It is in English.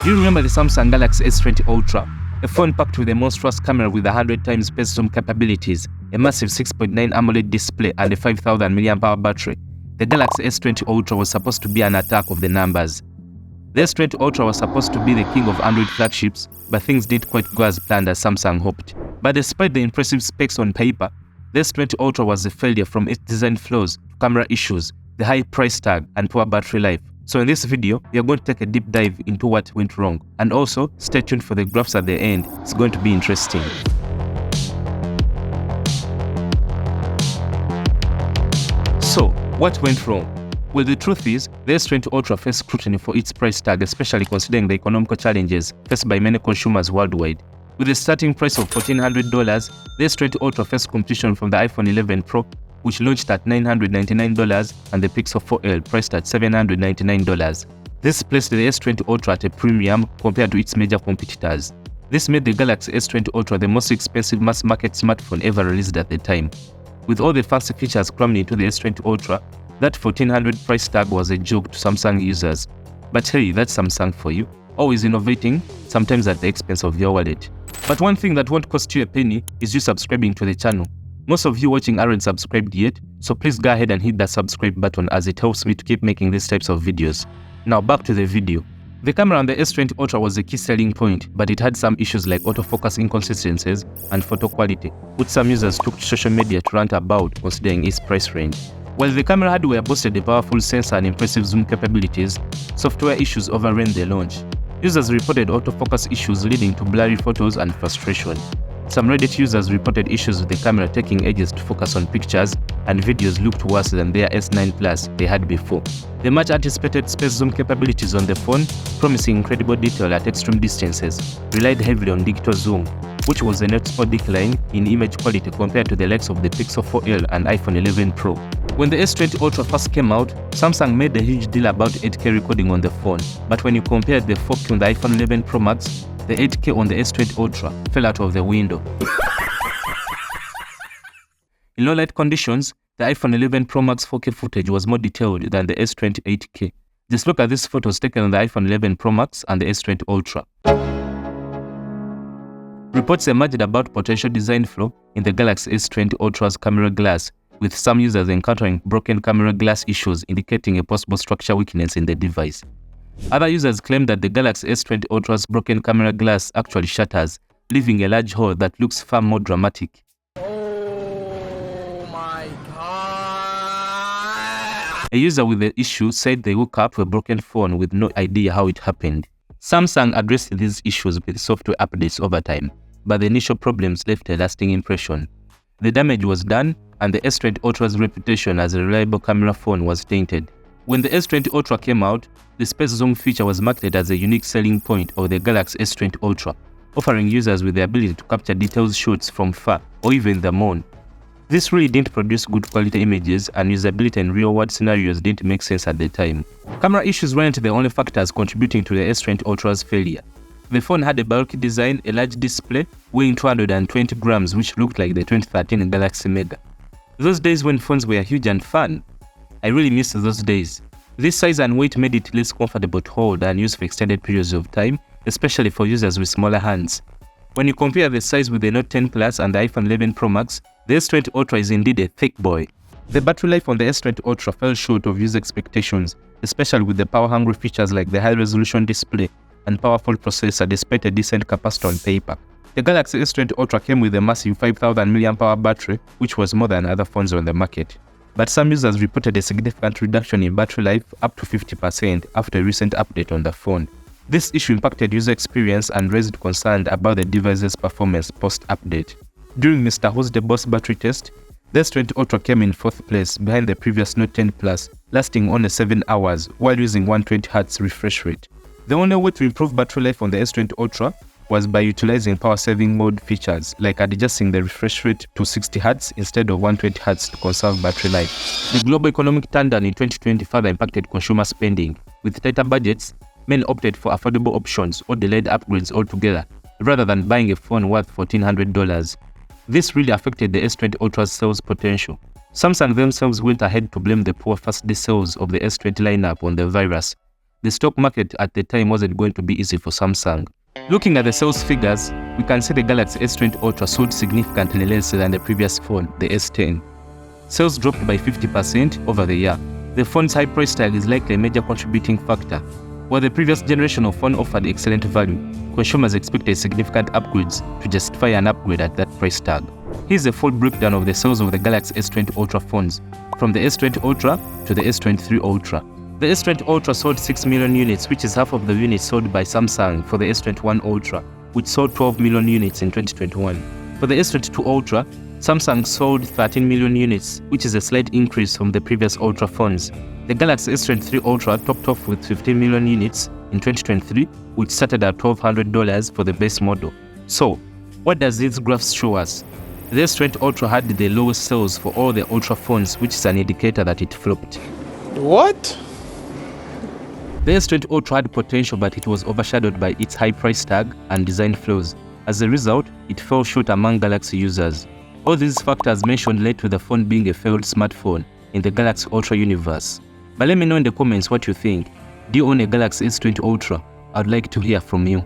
Do you remember the Samsung Galaxy S20 Ultra? A phone packed with a monstrous camera with 100 times space zoom capabilities, a massive 6.9 AMOLED display and a 5000 mAh battery. The Galaxy S20 Ultra was supposed to be an attack of the numbers. The S20 Ultra was supposed to be the king of Android flagships, but things didn't quite go as planned as Samsung hoped. But despite the impressive specs on paper, the S20 Ultra was a failure from its design flaws to camera issues, the high price tag and poor battery life. So in this video, we are going to take a deep dive into what went wrong, and also stay tuned for the graphs at the end. It's going to be interesting. So, what went wrong? Well, the truth is, the S20 Ultra faced scrutiny for its price tag, especially considering the economical challenges faced by many consumers worldwide. With a starting price of $1,400, the S20 Ultra faced competition from the iPhone 11 Pro, which launched at $999, and the Pixel 4L priced at $799. This placed the S20 Ultra at a premium compared to its major competitors. This made the Galaxy S20 Ultra the most expensive mass-market smartphone ever released at the time. With all the fancy features crammed into the S20 Ultra, that $1,400 price tag was a joke to Samsung users. But hey, that's Samsung for you. Always innovating, sometimes at the expense of your wallet. But one thing that won't cost you a penny is you subscribing to the channel. Most of you watching aren't subscribed yet, so please go ahead and hit that subscribe button as it helps me to keep making these types of videos. Now back to the video. The camera on the S20 Ultra was a key selling point, but it had some issues like autofocus inconsistencies and photo quality, which some users took to social media to rant about considering its price range. While the camera hardware boasted a powerful sensor and impressive zoom capabilities, software issues overran the launch. Users reported autofocus issues leading to blurry photos and frustration. Some Reddit users reported issues with the camera taking ages to focus on pictures, and videos looked worse than their S9 Plus they had before. The much anticipated space zoom capabilities on the phone, promising incredible detail at extreme distances, relied heavily on digital zoom, which was a noticeable decline in image quality compared to the likes of the Pixel 4L and iPhone 11 Pro. When the S20 Ultra first came out, Samsung made a huge deal about 8K recording on the phone, but when you compared the 4K on the iPhone 11 Pro Max, the 8K on the S20 Ultra fell out of the window. In low light conditions, the iPhone 11 Pro Max 4K footage was more detailed than the S20 8K. Just look at these photos taken on the iPhone 11 Pro Max and the S20 Ultra. Reports emerged about potential design flaw in the Galaxy S20 Ultra's camera glass, with some users encountering broken camera glass issues indicating a possible structural weakness in the device. Other users claim that the Galaxy S20 Ultra's broken camera glass actually shatters, leaving a large hole that looks far more dramatic. Oh my god! A user with the issue said they woke up to a broken phone with no idea how it happened. Samsung addressed these issues with software updates over time, but the initial problems left a lasting impression. The damage was done, and the S20 Ultra's reputation as a reliable camera phone was tainted. When the S20 Ultra came out, the space zoom feature was marketed as a unique selling point of the Galaxy S20 Ultra, offering users with the ability to capture detailed shots from far or even the moon. This really didn't produce good quality images, and usability in real-world scenarios didn't make sense at the time. Camera issues weren't the only factors contributing to the S20 Ultra's failure. The phone had a bulky design, a large display, weighing 220 grams, which looked like the 2013 Galaxy Mega. Those days when phones were huge and fun. I really miss those days. This size and weight made it less comfortable to hold and use for extended periods of time, especially for users with smaller hands. When you compare the size with the Note 10 Plus and the iPhone 11 Pro Max, the S20 Ultra is indeed a thick boy. The battery life on the S20 Ultra fell short of user expectations, especially with the power-hungry features like the high-resolution display and powerful processor despite a decent capacitor on paper. The Galaxy S20 Ultra came with a massive 5000 mAh battery, which was more than other phones on the market. But some users reported a significant reduction in battery life, up to 50% after a recent update on the phone. This issue impacted user experience and raised concern about the device's performance post-update. During Mr. Who's the Boss battery test, the S20 Ultra came in 4th place behind the previous Note 10 Plus, lasting only 7 hours while using 120Hz refresh rate. The only way to improve battery life on the S20 Ultra was by utilizing power-saving mode features like adjusting the refresh rate to 60Hz instead of 120Hz to conserve battery life. The global economic turndown in 2020 further impacted consumer spending. With tighter budgets, many opted for affordable options or delayed upgrades altogether, rather than buying a phone worth $1,400. This really affected the S20 Ultra's sales potential. Samsung themselves went ahead to blame the poor first-day sales of the S20 lineup on the virus. the stock market at the time wasn't going to be easy for Samsung. Looking at the sales figures, we can see the Galaxy S20 Ultra sold significantly less than the previous phone, the S10. Sales dropped by 50% over the year. The phone's high price tag is likely a major contributing factor. While the previous generation of phone offered excellent value, consumers expected significant upgrades to justify an upgrade at that price tag. Here's a full breakdown of the sales of the Galaxy S20 Ultra phones, from the S20 Ultra to the S23 Ultra. The S20 Ultra sold 6 million units, which is half of the units sold by Samsung for the S21 Ultra, which sold 12 million units in 2021. For the S22 Ultra, Samsung sold 13 million units, which is a slight increase from the previous Ultra phones. The Galaxy S23 Ultra topped off with 15 million units in 2023, which started at $1,200 for the base model. So, what does these graphs show us? The S20 Ultra had the lowest sales for all the Ultra phones, which is an indicator that it flopped. What? The S20 Ultra had potential, but it was overshadowed by its high price tag and design flaws. As a result, it fell short among Galaxy users. All these factors mentioned led to the phone being a failed smartphone in the Galaxy Ultra universe. But let me know in the comments what you think. Do you own a Galaxy S20 Ultra? I'd like to hear from you.